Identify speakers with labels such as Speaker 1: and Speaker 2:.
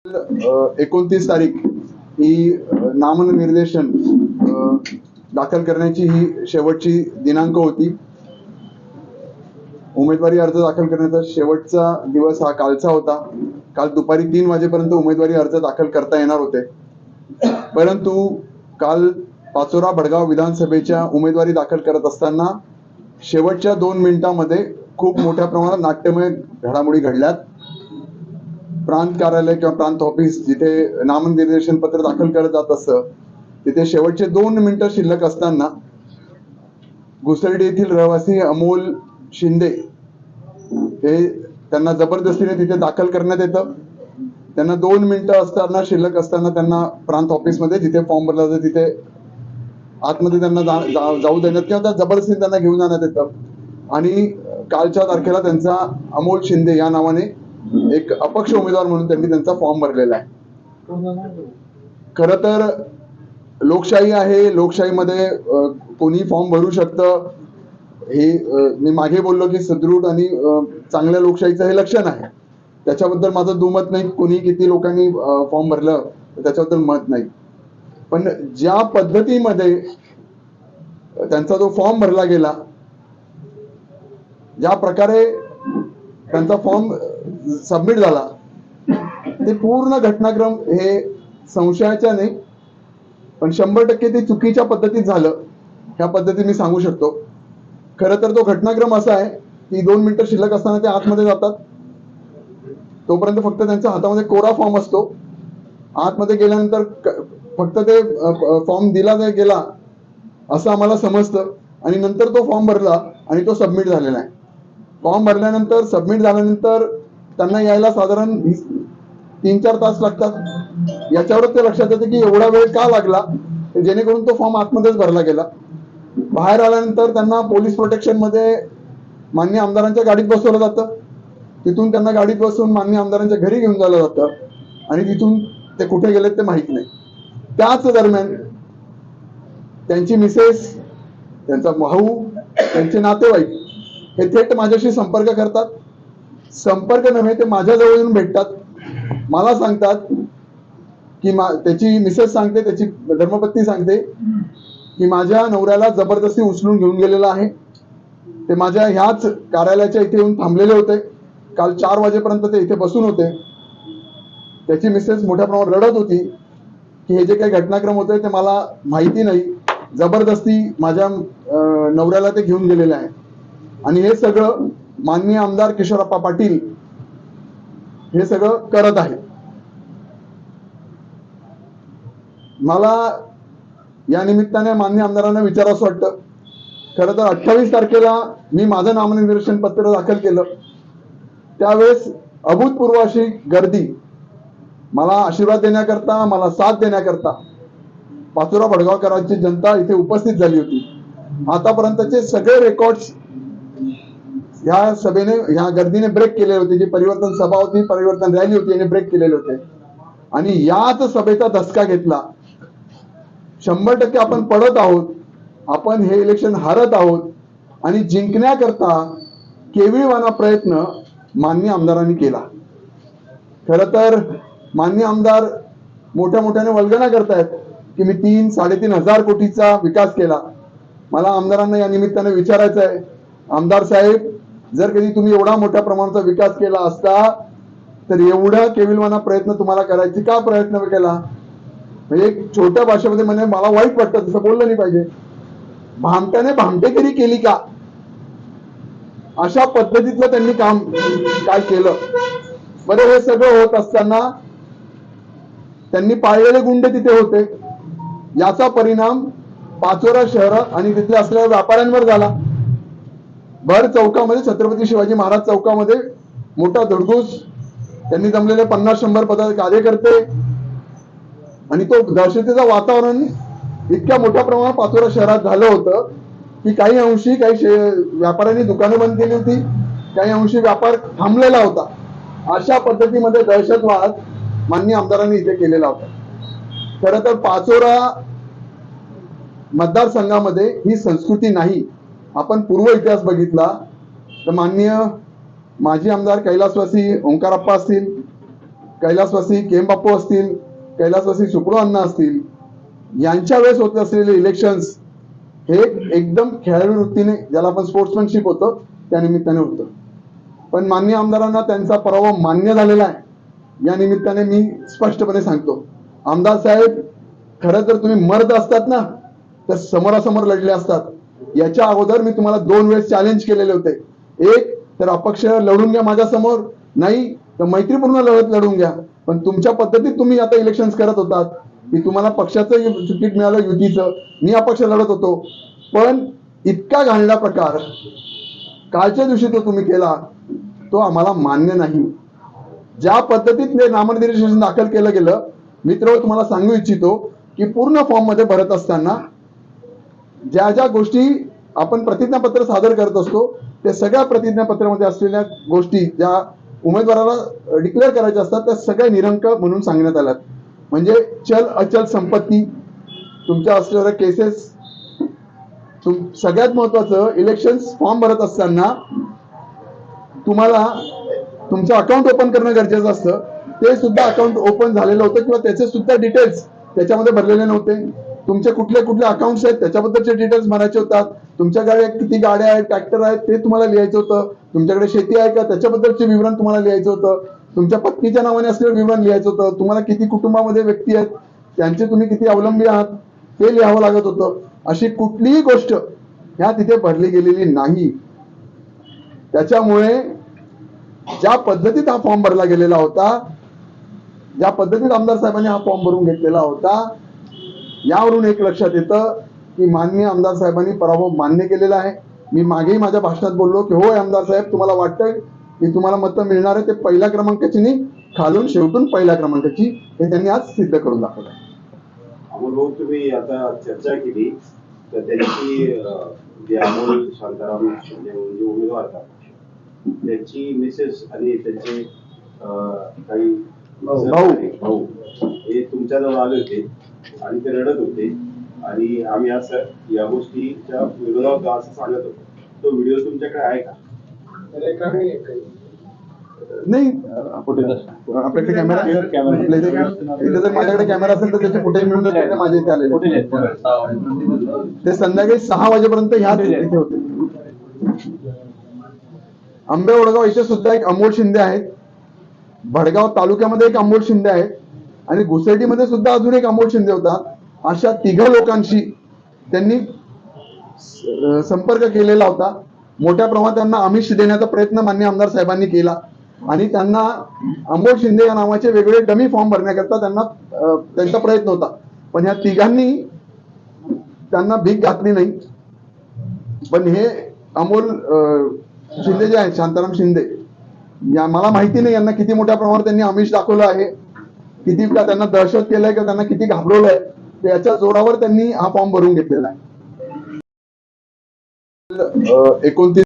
Speaker 1: 29 तारीख ही नामनिर्देशन दाखल करण्याची ही शेवटची दिनांक होती. उमेदवारी अर्ज दाखल करण्याचा शेवटचा दिवस हा कालचा होता. काल दुपारी 3 वाजेपर्यंत उमेदवारी अर्ज दाखल करता येणार होते, परंतु काल पाचोरा भडगाव विधानसभेच्या उमेदवारी दाखल करत असताना शेवटच्या 2 मिनिटांमध्ये खूप मोठ्या प्रमाणात नाट्यमय घडामोडी घडल्यात. प्रांत कार्यालय किंवा प्रांत ऑफिस जिथे नामनिर्देशन पत्र दाखल करत जात असतं तिथे शेवटचे 2 मिनिटं शिल्लक असताना घुसर्डी येथील रहिवासी अमोल शिंदे हे त्यांना जबरदस्तीने तिथे दाखल करण्यात येतं. त्यांना 2 मिनिटं असताना शिल्लक असताना त्यांना प्रांत ऑफिसमध्ये जिथे फॉर्म भरला जातो तिथे आतमध्ये त्यांना जाऊ देण्यात किंवा त्या जबरदस्तीने त्यांना घेऊन जाण्यात येतं. आणि कालच्या तारखेला त्यांचा अमोल शिंदे या नावाने एक अपक्ष उमेदवार म्हणून त्यांनी त्यांचा फॉर्म भरलेला आहे. खरं तर लोकशाही आहे, लोकशाहीमध्ये कोणी फॉर्म भरू शकतं. हे मी मागे बोललो की सुदृढ आणि चांगल्या लोकशाहीचं हे लक्षण आहे. त्याच्याबद्दल माझं दुमत नाही, कोणी किती लोकांनी फॉर्म भरलं त्याच्याबद्दल मत नाही. पण ज्या पद्धतीमध्ये त्यांचा जो फॉर्म भरला गेला, ज्या प्रकारे त्यांचा फॉर्म सबमिट झाला, ते पूर्ण घटनाक्रम हे संशयाच्या नाही पण 100% ते चुकीच्या पद्धतीत झालं ह्या पद्धतीने मी सांगू शकतो. खरं तर तो घटनाक्रम असा आहे की 2 मिनिटं शिल्लक असताना ते आतमध्ये जातात. तोपर्यंत फक्त त्यांच्या हातामध्ये कोरा फॉर्म असतो. आतमध्ये गेल्यानंतर फक्त ते फॉर्म दिला गेला असं आम्हाला समजतं आणि नंतर तो फॉर्म भरला आणि तो सबमिट झालेला आहे. फॉर्म भरल्यानंतर सबमिट झाल्यानंतर त्यांना यायला साधारण 3-4 तास लागतात. याच्यावरच ते लक्षात येतं की एवढा वेळ का लागला, जेणेकरून तो फॉर्म आतमध्येच भरला गेला. बाहेर आल्यानंतर त्यांना पोलीस प्रोटेक्शन मध्ये माननीय आमदारांच्या गाडीत बसवलं जातं. तिथून त्यांना गाडीत बसवून माननीय आमदारांच्या घरी घेऊन जायला जातं आणि तिथून ते कुठे गेलेत ते माहित नाही. त्याच दरम्यान त्यांची मिसेस, त्यांचा भाऊ, त्यांचे नातेवाईक हे थेट माझ्याशी संपर्क करतात. संपर्क नव्हे, ते माझ्याजवळ येऊन भेटतात. मला सांगतात की त्याची मिसेस सांगते, त्याची धर्मपत्नी सांगते की माझ्या नवऱ्याला जबरदस्ती उचलून घेऊन गेलेला आहे. ते माझ्या ह्याच कार्यालयाच्या इथे येऊन थांबलेले होते. काल 4 वाजेपर्यंत ते इथे बसून होते. त्याची मिसेस मोठ्या प्रमाणात रडत होती की हे जे काही घटनाक्रम होते ते मला माहिती नाही, जबरदस्ती माझ्या नवऱ्याला ते घेऊन गेलेले आहे. आणि हे सगळं माननीय आमदार किशोरप्पा पाटील हे सगळं करत आहे. मला या निमित्ताने माननीय आमदारांना विचारावंसं वाटतं. खरं तर 28 तारखेला मी माझं नामनिर्देशन पत्र दाखल केलं, त्यावेळेस अभूतपूर्व अशी गर्दी मला आशीर्वाद देण्याकरता, मला साथ देण्याकरता पाचोरा भडगावकरांची जनता इथे उपस्थित झाली होती. आतापर्यंतचे सगळे रेकॉर्ड्स ह्या सभेने, ह्या गर्दीने ब्रेक केलेले होते. जी परिवर्तन सभा होती, परिवर्तन रॅली होती, याने ब्रेक केलेले होते. आणि याच सभेचा धसका घेतला. 100% आपण पडत आहोत, आपण हे इलेक्शन हारत आहोत आणि जिंकण्याकरता केविलवाणा प्रयत्न माननीय आमदारांनी केला. खरं तर माननीय आमदार मोठ्या मोठ्याने वल्गना करतायत की मी 3-3.5 हजार कोटीचा विकास केला. मला आमदारांना या निमित्ताने विचारायचं आहे, आमदार साहेब, जर कधी तुम्ही एवढा मोठ्या प्रमाणाचा विकास केला असता तर एवढा केविलवाणा प्रयत्न तुम्हाला करायची का प्रयत्न केला? म्हणजे एक छोट्या भाषेमध्ये म्हणजे मला वाईट वाटतं, तसं बोललं नाही पाहिजे. भामट्याने भामटेगिरी केली का, अशा पद्धतीतलं त्यांनी काम काय केलं. बरं, हे सगळं होत असताना त्यांनी पाळलेले गुंड तिथे होते. याचा परिणाम पाचोरा शहरात आणि तिथल्या असलेल्या व्यापाऱ्यांवर झाला. भर चौकामध्ये, छत्रपती शिवाजी महाराज चौकामध्ये मोठा धुडगूस, त्यांनी जमलेले 50-100 कार्यकर्ते आणि तो दहशतीचं वातावरण इतक्या मोठ्या प्रमाणात पाचोरा शहरात झालं होतं की काही अंशी काही व्यापाऱ्यांनी दुकानं बंद केली होती, काही अंशी व्यापार थांबलेला होता. अशा पद्धतीमध्ये दहशतवाद माननीय आमदारांनी इथे केलेला होता. खरं तर पाचोरा मतदारसंघामध्ये ही संस्कृती नाही. आपण पूर्व इतिहास बघितला तर माननीय माजी आमदार कैलासवासी ओंकारप्पा असतील, कैलासवासी केम बाप्पू असतील, कैलासवासी सुप्रो अण्णा असतील, यांच्या वेळेस होत असलेले इलेक्शन्स हे एकदम खेळाडू वृत्तीने, ज्याला आपण स्पोर्ट्समॅनशिप होतं, त्या निमित्ताने होतं. पण मान्य आमदारांना त्यांचा पराभव मान्य झालेला आहे. या निमित्ताने मी स्पष्टपणे सांगतो, आमदार साहेब, खरं तर तुम्ही मर्द असतात ना, तर समोरासमोर लढले असतात. याच्या अगोदर मी तुम्हाला 2 वेळेस चॅलेंज केलेले होते. एक तर अपक्ष लढून घ्या माझ्या समोर, नाही तर मैत्रीपूर्ण लढत लढून घ्या. पण तुमच्या पद्धतीत तुम्ही आता इलेक्शन करत होतात की तुम्हाला पक्षाचं तिकीट मिळालं, युतीचं, मी अपक्ष लढत होतो. पण इतका घाणेरडा प्रकार कालच्या दिवशी तो तुम्ही केला, तो आम्हाला मान्य नाही. ज्या पद्धतीत नामनिर्देशन दाखल केलं गेलं, मित्र तुम्हाला सांगू इच्छितो की पूर्ण फॉर्म मध्ये भरत असताना ज्या ज्या गोष्टी आपण प्रतिज्ञापत्र सादर करत असतो, त्या सगळ्या प्रतिज्ञापत्रामध्ये असलेल्या गोष्टी ज्या उमेदवाराला डिक्लेअर करायच्या असतात, त्या सगळ्या निरंक म्हणून सांगण्यात आल्यात. म्हणजे चल अचल संपत्ती, तुमच्या असलेल्या केसेस, सगळ्यात महत्वाचं, इलेक्शन फॉर्म भरत असताना तुम्हाला तुमचं अकाउंट ओपन करणं गरजेचं असतं. ते सुद्धा अकाउंट ओपन झालेलं होतं किंवा त्याचे सुद्धा डिटेल्स त्याच्यामध्ये भरलेले नव्हते. तुमचे कुठले कुठले अकाउंट्स आहेत त्याच्याबद्दलचे डिटेल्स भरायचे होतात. तुमच्याकडे किती गाड्या आहेत, ट्रॅक्टर आहेत, ते तुम्हाला लिहायचं होतं. तुमच्याकडे शेती आहे का त्याच्याबद्दलचे विवरण तुम्हाला लिहायचं होतं. तुमच्या पत्नीच्या नावाने असलेलं विवरण लिहायचं होतं. तुम्हाला किती कुटुंबामध्ये व्यक्ती आहेत, त्यांचे तुम्ही किती अवलंबी आहात, ते लिहावं लागत होतं. अशी कुठलीही गोष्ट ह्या तिथे भरली गेलेली नाही. त्याच्यामुळे ज्या पद्धतीत हा फॉर्म भरला गेलेला होता, ज्या पद्धतीत आमदार साहेबांनी हा फॉर्म भरून घेतलेला होता, यावरून एक लक्षात येतं की माननीय आमदार साहेबांनी पराभव मान्य केलेला आहे. मी मागेही माझ्या भाषणात बोललो की होय आमदार साहेब, तुम्हाला वाटतंय की तुम्हाला मतं मिळणार आहे, ते पहिल्या क्रमांकाची नाही, खालून शेवटून पहिल्या क्रमांकाची, हे त्यांनी आज सिद्ध करून दाखवलं.
Speaker 2: अमोल भाऊ, तुम्ही आता चर्चा केली तर त्यांची जे अमोल शांताराम शिंदे म्हणून जे उमेदवार आहेत त्यांची मिसेस आणि त्यांचे काही भाऊ हे तुमच्याजवळ आले होते आणि ते रडत होते आणि आम्ही असं या गोष्टीच्या विरोधात असं सांगत होतो. तो व्हिडिओ तुमच्याकडे आहे का?
Speaker 1: नाही, आपल्याकडे कॅमेरा इथे जर माझ्याकडे कॅमेरा असेल तर त्याचे फुटेज मिळून माझे इथे आलेले. ते संध्याकाळी 6 वाजेपर्यंत ह्याच इथे होते. आंबे वडगाव इथे सुद्धा एक अमोल शिंदे आहेत, भडगाव तालुक्यामध्ये एक अमोल शिंदे आहेत आणि घुसेडीमध्ये सुद्धा अजून एक अमोल शिंदे होता. अशा 3 लोकांशी त्यांनी संपर्क केलेला होता. मोठ्या प्रमाणात त्यांना आमिष देण्याचा प्रयत्न माननीय आमदार साहेबांनी केला आणि त्यांना अमोल शिंदे या नावाचे वेगवेगळे डमी फॉर्म भरण्याकरता त्यांचा प्रयत्न होता. पण ह्या 3 त्यांना भीक घातली नाही. पण हे अमोल शिंदे जे आहेत, शांताराम शिंदे, मला माहिती नाही यांना किती मोठ्या प्रमाणात त्यांनी आमिष दाखवलं आहे, किती त्यांना दहशत केलंय किंवा त्यांना किती घाबरवलंय, त्याच्या जोरावर त्यांनी हा फॉर्म भरून घेतलेला आहे. 29